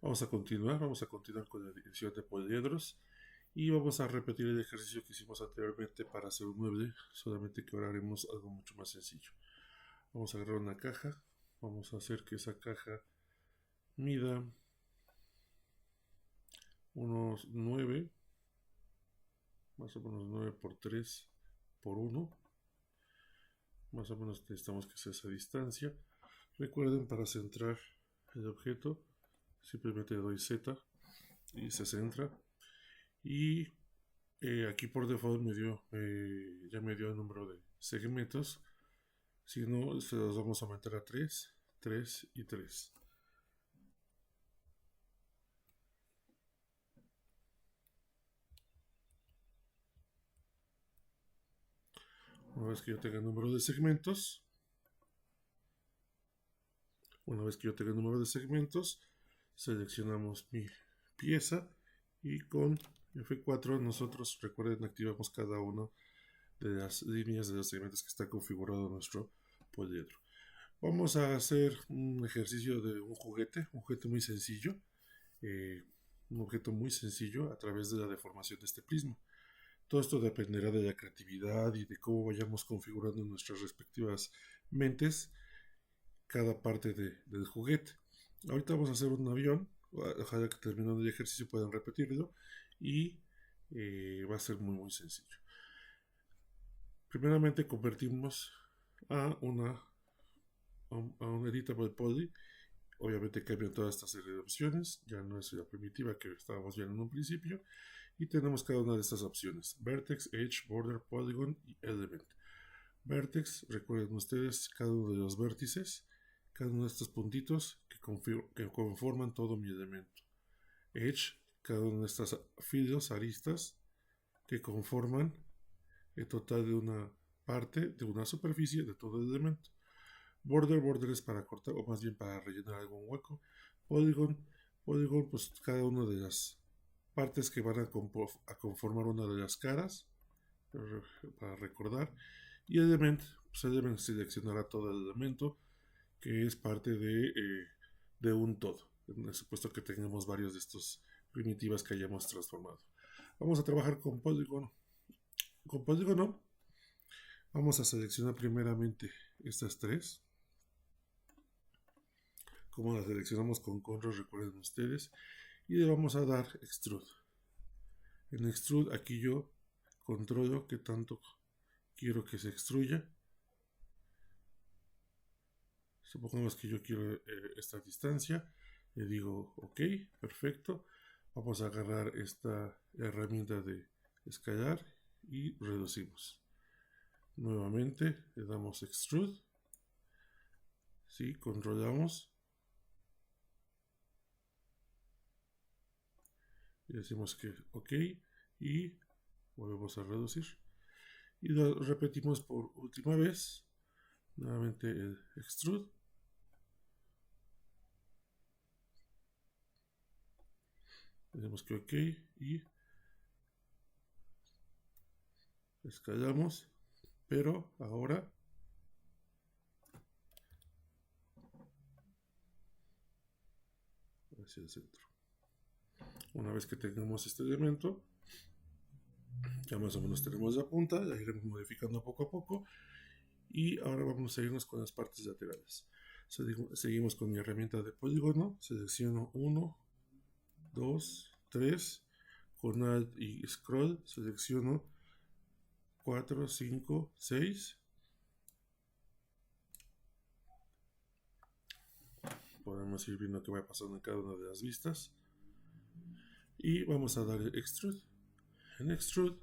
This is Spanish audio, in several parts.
Vamos a continuar con la edición de poliedros y vamos a repetir el ejercicio que hicimos anteriormente para hacer un mueble, solamente que ahora haremos algo mucho más sencillo. Vamos a agarrar una caja, vamos a hacer que esa caja mida unos 9, más o menos 9 por 3 por 1, más o menos necesitamos que sea esa distancia. Recuerden, para centrar el objeto simplemente doy Z y se centra. Y aquí por default ya me dio el número de segmentos. Si no, se los vamos a aumentar a 3, 3 y 3. Una vez que yo tenga el número de segmentos, seleccionamos mi pieza y con F4 nosotros, recuerden, activamos cada una de las líneas de los segmentos que está configurado nuestro poliedro. Vamos a hacer un ejercicio de un juguete muy sencillo, un objeto muy sencillo a través de la deformación de este prisma. Todo esto dependerá de la creatividad y de cómo vayamos configurando en nuestras respectivas mentes cada parte del juguete. Ahorita vamos a hacer un avión, ojalá que terminando el ejercicio puedan repetirlo y va a ser muy sencillo. Primeramente convertimos a un editable poly. Obviamente cambian toda esta serie de opciones, ya no es la primitiva que estábamos viendo en un principio, y tenemos cada una de estas opciones: Vertex, Edge, Border, Polygon y Element. Vertex, recuerden ustedes, cada uno de los vértices, cada uno de estos puntitos que conforman todo mi elemento. Edge, cada una de estas filos, aristas, que conforman el total de una parte, de una superficie de todo el elemento. Border es para cortar, o más bien para rellenar algún hueco. Polygon, pues cada una de las partes que van a conformar una de las caras, para recordar. Y Element, pues Element seleccionará todo el elemento que es parte de un todo, en el supuesto que tengamos varios de estos primitivas que hayamos transformado. Vamos a trabajar con polígono. Con polígono vamos a seleccionar primeramente estas tres. Como las seleccionamos con control, recuerden ustedes, y le vamos a dar extrude. En extrude aquí yo controlo qué tanto quiero que se extruya. Supongamos que yo quiero esta distancia, le digo ok, perfecto. Vamos a agarrar esta herramienta de escalar y reducimos. Nuevamente le damos extrude, ¿sí? Controlamos y decimos que ok y volvemos a reducir y lo repetimos por última vez. Nuevamente el extrude, decimos que ok y escalamos, pero ahora hacia el centro. Una vez que tengamos este elemento, ya más o menos tenemos la punta, la iremos modificando poco a poco. Y ahora vamos a irnos con las partes laterales. Seguimos con mi herramienta de polígono. Selecciono 1, 2, 3. Con Alt y Scroll selecciono 4, 5, 6. Podemos ir viendo qué va pasando en cada una de las vistas. Y vamos a dar el Extrude. En Extrude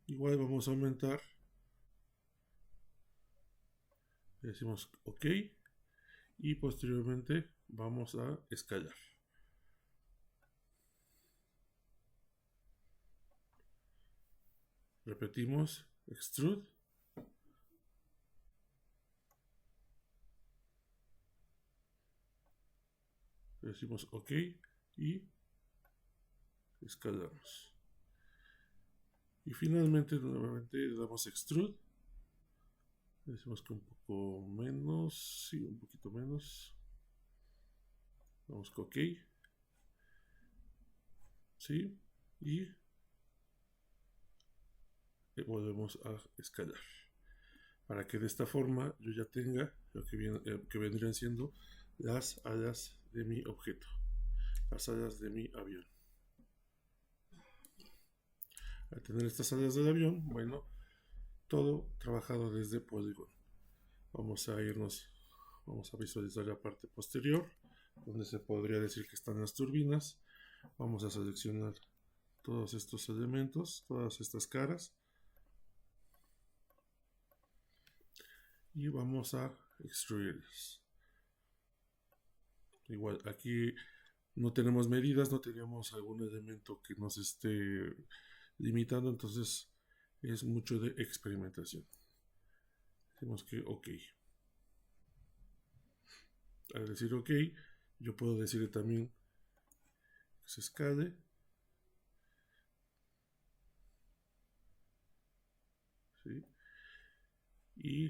igual vamos a aumentar. Le decimos OK. Y posteriormente vamos a escalar. Repetimos extrude. Le decimos OK y escalamos. Y finalmente nuevamente le damos extrude. Le decimos que un poco menos, sí, un poquito menos. Vamos con OK ¿sí? Y volvemos a escalar para que de esta forma yo ya tenga lo que vendrían siendo las alas de mi objeto, las alas de mi avión. Al tener estas alas del avión, bueno, todo trabajado desde Polygon. Vamos a visualizar la parte posterior, donde se podría decir que están las turbinas. Vamos a seleccionar todos estos elementos, todas estas caras, y vamos a extruirlas. Igual aquí no tenemos medidas, no tenemos algún elemento que nos esté limitando, entonces es mucho de experimentación. Decimos que ok. Al decir ok, yo puedo decirle también que se escale. ¿Sí? Y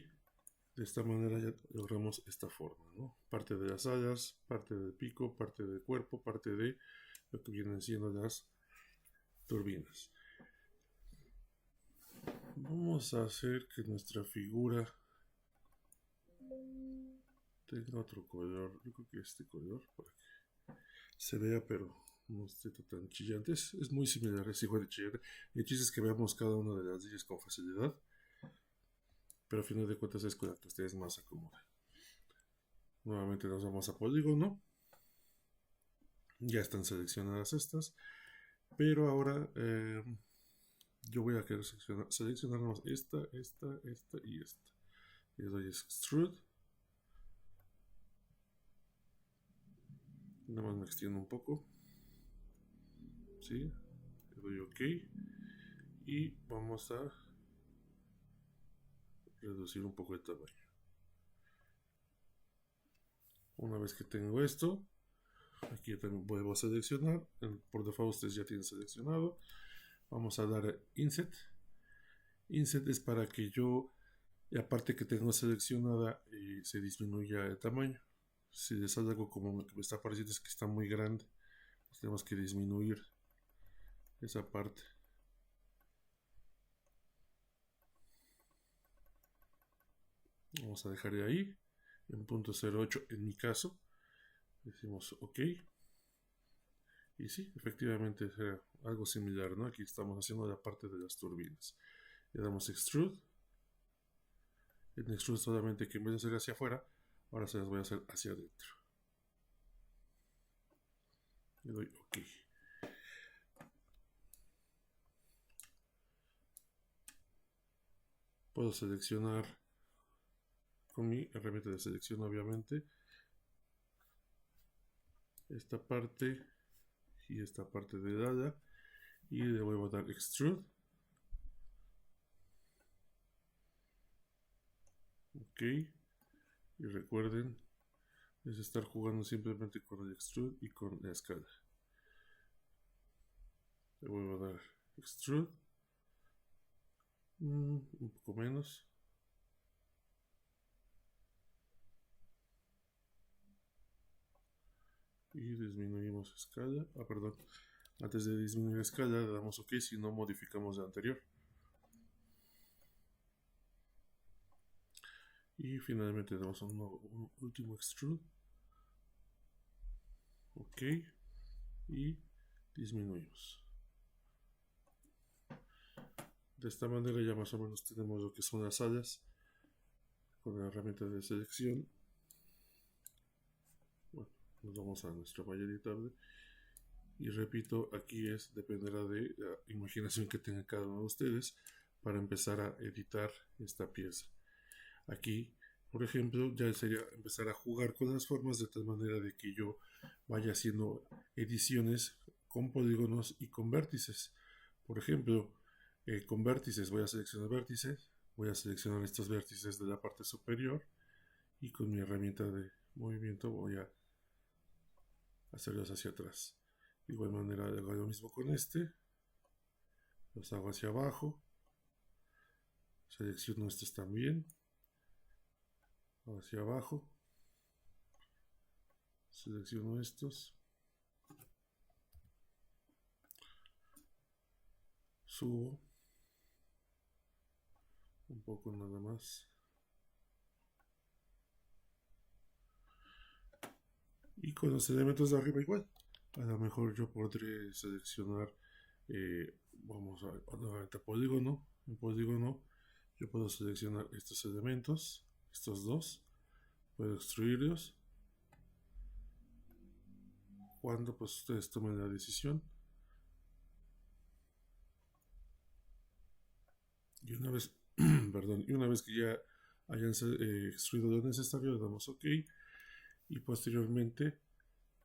de esta manera ya logramos esta forma, ¿no? Parte de las alas, parte del pico, parte del cuerpo, parte de lo que vienen siendo las turbinas. Vamos a hacer que nuestra figura tenga otro color. Yo creo que este color para que se vea, pero no esté tan chillante. Es muy similar, es igual de chillante. El chiste es que veamos cada una de las líneas con facilidad, pero a final de cuentas es con la que ustedes más se acomodan. Nuevamente nos vamos a polígono. Ya están seleccionadas estas, pero ahora yo voy a querer seleccionar esta y esta. Le doy extrude. Nada más me extiendo un poco. ¿Sí? Le doy OK. Y vamos a reducir un poco el tamaño. Una vez que tengo esto, aquí también vuelvo a seleccionar. Por default ustedes ya tienen seleccionado. Vamos a dar Inset. Inset es para que yo, aparte que tengo seleccionada, se disminuya el tamaño. Si les sale algo como lo que me está pareciendo es que está muy grande, pues tenemos que disminuir esa parte. Vamos a dejar de ahí en .08 en mi caso. Decimos OK. Y sí, efectivamente será algo similar, ¿no? Aquí estamos haciendo la parte de las turbinas. Le damos Extrude. En Extrude solamente que en vez de hacer hacia afuera, ahora se las voy a hacer hacia adentro. Le doy OK. Puedo seleccionar con mi herramienta de selección, obviamente, esta parte y esta parte de ala, y le voy a dar Extrude. OK. Y recuerden, es estar jugando simplemente con el Extrude y con la escala. Le voy a dar Extrude. Un poco menos. Y disminuimos escala. Perdón. Antes de disminuir escala le damos OK si no modificamos la anterior. Y finalmente damos un último extrude. OK. Y disminuimos. De esta manera ya más o menos tenemos lo que son las alas con la herramienta de selección. Bueno, nos vamos a nuestra malla editable. Y repito, aquí dependerá de la imaginación que tenga cada uno de ustedes para empezar a editar esta pieza. Aquí, por ejemplo, ya sería empezar a jugar con las formas de tal manera de que yo vaya haciendo ediciones con polígonos y con vértices. Por ejemplo, con vértices voy a seleccionar vértices, voy a seleccionar estos vértices de la parte superior y con mi herramienta de movimiento voy a hacerlos hacia atrás. De igual manera hago lo mismo con este, los hago hacia abajo, selecciono estos también, hacia abajo, selecciono estos subo un poco nada más. Y con los elementos de arriba igual. A lo mejor yo podré seleccionar, vamos a nuevamente polígono. En polígono yo puedo seleccionar estos elementos, estos dos. Puedo extruirlos. Cuando pues ustedes tomen la decisión. Y una vez, perdón, y una vez que ya hayan extruido lo necesario, le damos OK. Y posteriormente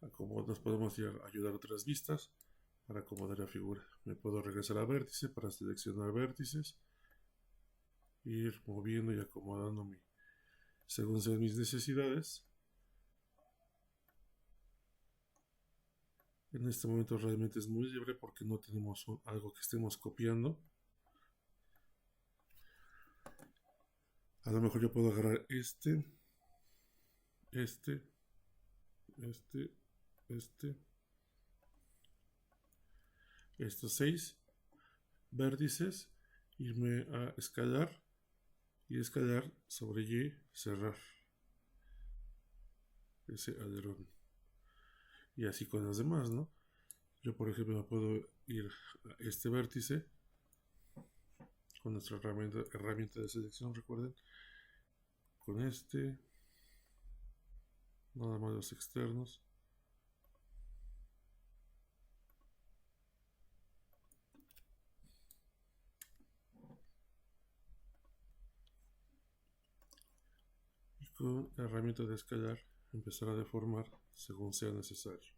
nos podemos ayudar a otras vistas para acomodar la figura. Me puedo regresar a vértice para seleccionar vértices, ir moviendo y acomodándome según sean mis necesidades. En este momento realmente es muy libre porque no tenemos algo que estemos copiando. A lo mejor yo puedo agarrar estos 6 vértices, irme a escalar y escalar sobre Y, cerrar ese alerón. Y así con las demás, ¿no? Yo, por ejemplo, me puedo ir a este vértice con nuestra herramienta de selección, recuerden, con nada más los externos. Y con la herramienta de escalar empezar a deformar según sea necesario.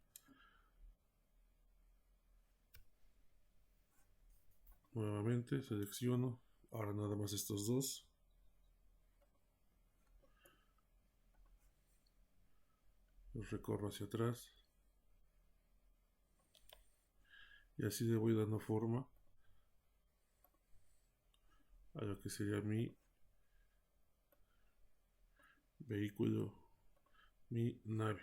Nuevamente selecciono, ahora nada más estos dos. Los recorro hacia atrás. Y así le voy dando forma a lo que sería mi vehículo, mi nave.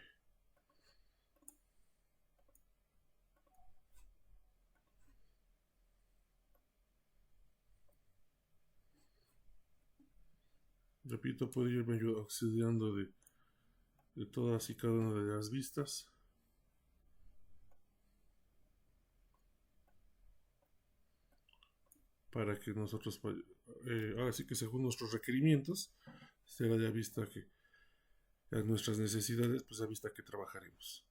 Repito, puedo irme auxiliando de todas y cada una de las vistas. Para que nosotros, ahora sí que según nuestros requerimientos, será la vista que, a nuestras necesidades, pues la vista que trabajaremos.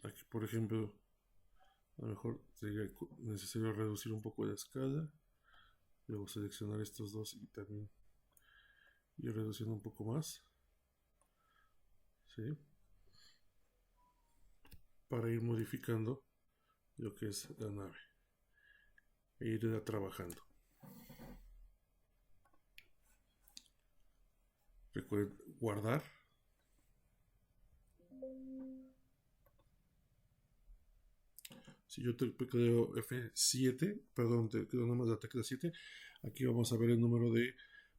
Aquí, por ejemplo, a lo mejor sería necesario reducir un poco la escala. Luego seleccionar estos dos y también ir reduciendo un poco más. ¿Sí? Para ir modificando lo que es la nave e irla trabajando. Recuerden guardar. Si yo tecleo F7, perdón, tecleo nomás la tecla 7, aquí vamos a ver el número de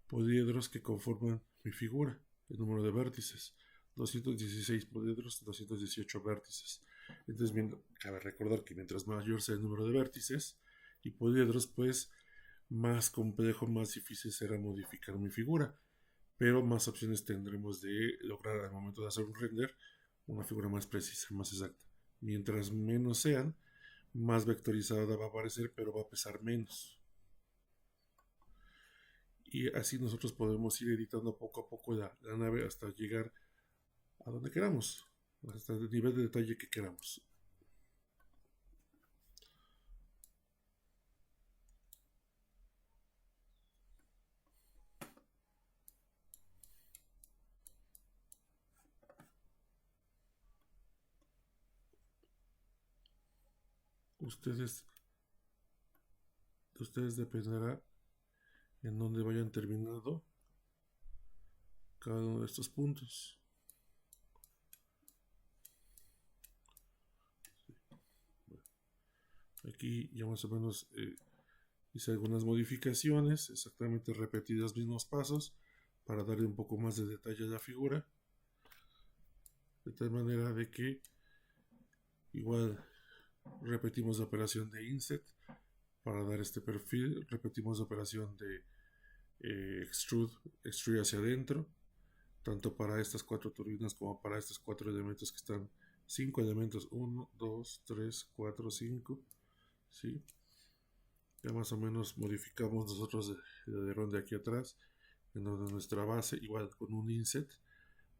poliedros que conforman mi figura, el número de vértices. 216 poliedros, 218 vértices. Entonces, cabe recordar que mientras mayor sea el número de vértices y poliedros, pues más complejo, más difícil será modificar mi figura. Pero más opciones tendremos de lograr al momento de hacer un render una figura más precisa, más exacta. Mientras menos sean, más vectorizada va a aparecer, pero va a pesar menos. Y así nosotros podemos ir editando poco a poco la nave hasta llegar a donde queramos, hasta el nivel de detalle que queramos. De ustedes dependerá en dónde vayan terminando cada uno de estos puntos. Aquí ya más o menos hice algunas modificaciones, exactamente repetí los mismos pasos para darle un poco más de detalle a la figura, de tal manera de que igual repetimos la operación de inset para dar este perfil, repetimos la operación de extrude hacia adentro, tanto para estas 4 turbinas como para estos 4 elementos que están, 5 elementos, 1, 2, 3, 4, 5, ¿sí? Ya más o menos modificamos nosotros el alerón de aquí atrás, en donde nuestra base, igual con un inset,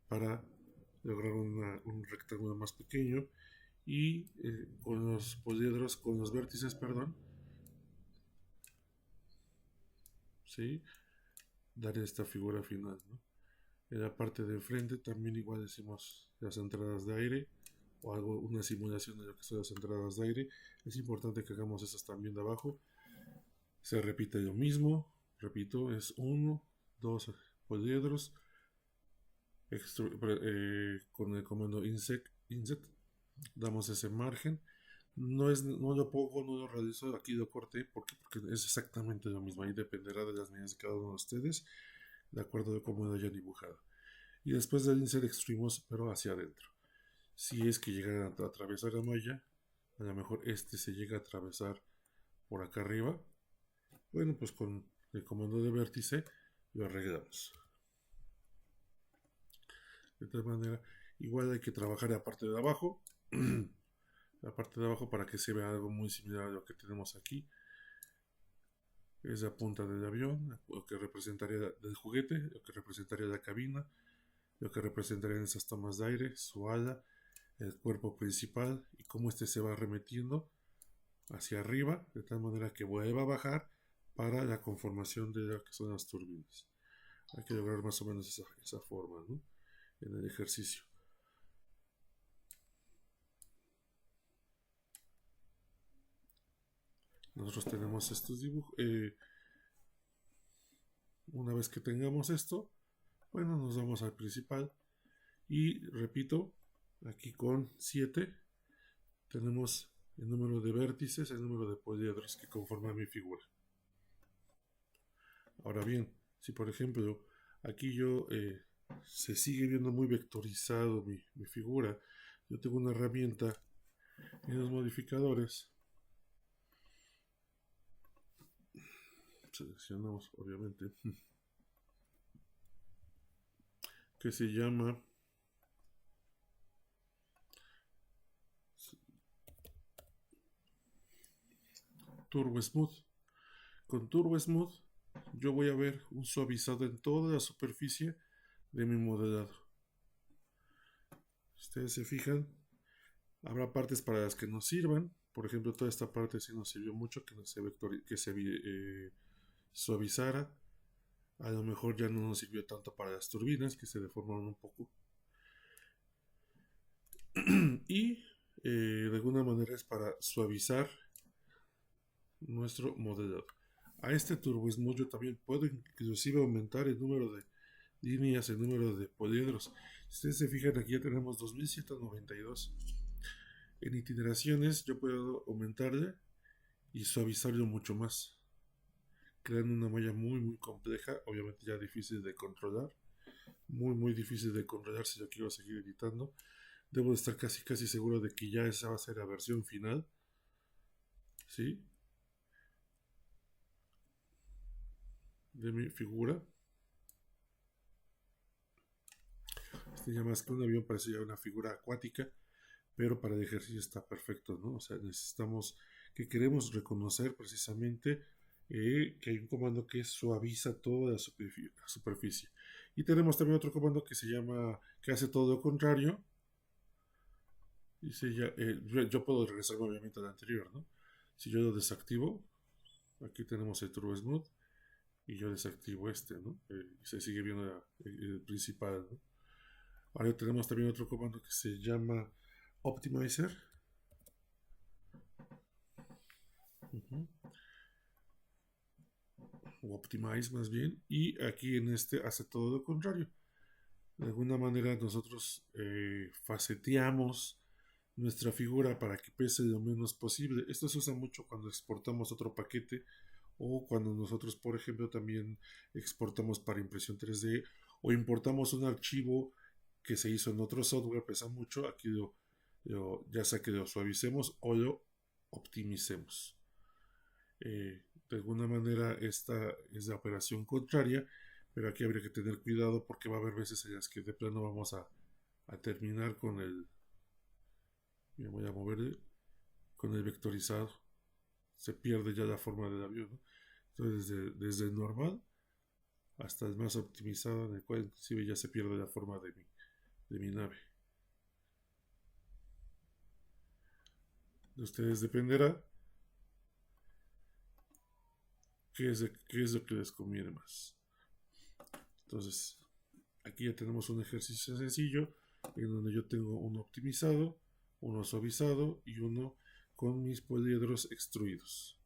para lograr un rectángulo más pequeño, y con los poliedros, con los vértices, perdón, ¿sí? Dar esta figura final, ¿no? En la parte de enfrente también igual decimos las entradas de aire, o algo, una simulación de lo que son las entradas de aire. Es importante que hagamos esas también de abajo. Se repite lo mismo, repito, es 1, 2 poliedros, con el comando inset, damos ese margen. No lo pongo, no lo realizo, aquí lo corté porque es exactamente lo mismo. Ahí dependerá de las medidas de cada uno de ustedes, de acuerdo a cómo lo hayan dibujado. Y después del insert extruimos, pero hacia adentro. Si es que llegan a atravesar la malla, a lo mejor este se llega a atravesar por acá arriba. Bueno, pues con el comando de vértice lo arreglamos. De tal manera, igual hay que trabajar la parte de abajo. La parte de abajo, para que se vea algo muy similar a lo que tenemos aquí, es la punta del avión, lo que representaría del juguete, lo que representaría la cabina, lo que representarían esas tomas de aire, su ala, el cuerpo principal, y cómo este se va remetiendo hacia arriba, de tal manera que vuelva a bajar para la conformación de lo que son las turbinas. Hay que lograr más o menos esa forma, ¿no?, en el ejercicio. Nosotros tenemos estos dibujos. Una vez que tengamos esto, bueno, nos vamos al principal. Y repito, aquí con 7 tenemos el número de vértices, el número de poliedros que conforman mi figura. Ahora bien, si por ejemplo aquí se sigue viendo muy vectorizado mi figura, yo tengo una herramienta en los modificadores. Seleccionamos, obviamente, que se llama Turbo Smooth. Con Turbo Smooth yo voy a ver un suavizado en toda la superficie de mi modelado. Si ustedes se fijan, habrá partes para las que nos sirvan. Por ejemplo, toda esta parte sí nos sirvió mucho, que se suavizara. A lo mejor ya no nos sirvió tanto para las turbinas, que se deformaron un poco. Y de alguna manera es para suavizar nuestro modelado. A este Turbo Smooth yo también puedo inclusive aumentar el número de líneas, el número de poliedros. Si ustedes se fijan, aquí ya tenemos 2192. En itineraciones yo puedo aumentarle y suavizarlo mucho más, creando una malla muy compleja, obviamente ya difícil de controlar, muy difícil de controlar si yo quiero seguir editando. Debo de estar casi seguro de que ya esa va a ser la versión final, ¿sí?, de mi figura. Este ya más que un avión parece ya una figura acuática, pero para el ejercicio está perfecto, ¿no? O sea, necesitamos, que queremos reconocer precisamente que hay un comando que suaviza toda la superficie. Y tenemos también otro comando que se llama, que hace todo lo contrario. Dice ya, yo puedo regresar obviamente al anterior, ¿no? Si yo lo desactivo, aquí tenemos el Turbo Smooth, y yo desactivo este, ¿no? Y se sigue viendo el principal, ¿no? Ahora tenemos también otro comando que se llama Optimizer. O Optimize más bien. Y aquí en este hace todo lo contrario. De alguna manera nosotros faceteamos nuestra figura para que pese lo menos posible. Esto se usa mucho cuando exportamos otro paquete, o cuando nosotros, por ejemplo, también exportamos para impresión 3D, o importamos un archivo que se hizo en otro software, pesa mucho. Aquí ya sea que lo suavicemos o lo optimicemos. De alguna manera esta es la operación contraria, pero aquí habría que tener cuidado porque va a haber veces en las que de plano vamos a terminar con el, me voy a mover con el vectorizado, se pierde ya la forma del avión, ¿no? Entonces desde el normal hasta el más optimizado, en el cual inclusive ya se pierde la forma de mi nave. De ustedes dependerá qué es lo que les conviene más. Entonces, aquí ya tenemos un ejercicio sencillo en donde yo tengo uno optimizado, uno suavizado y uno con mis poliedros extruidos.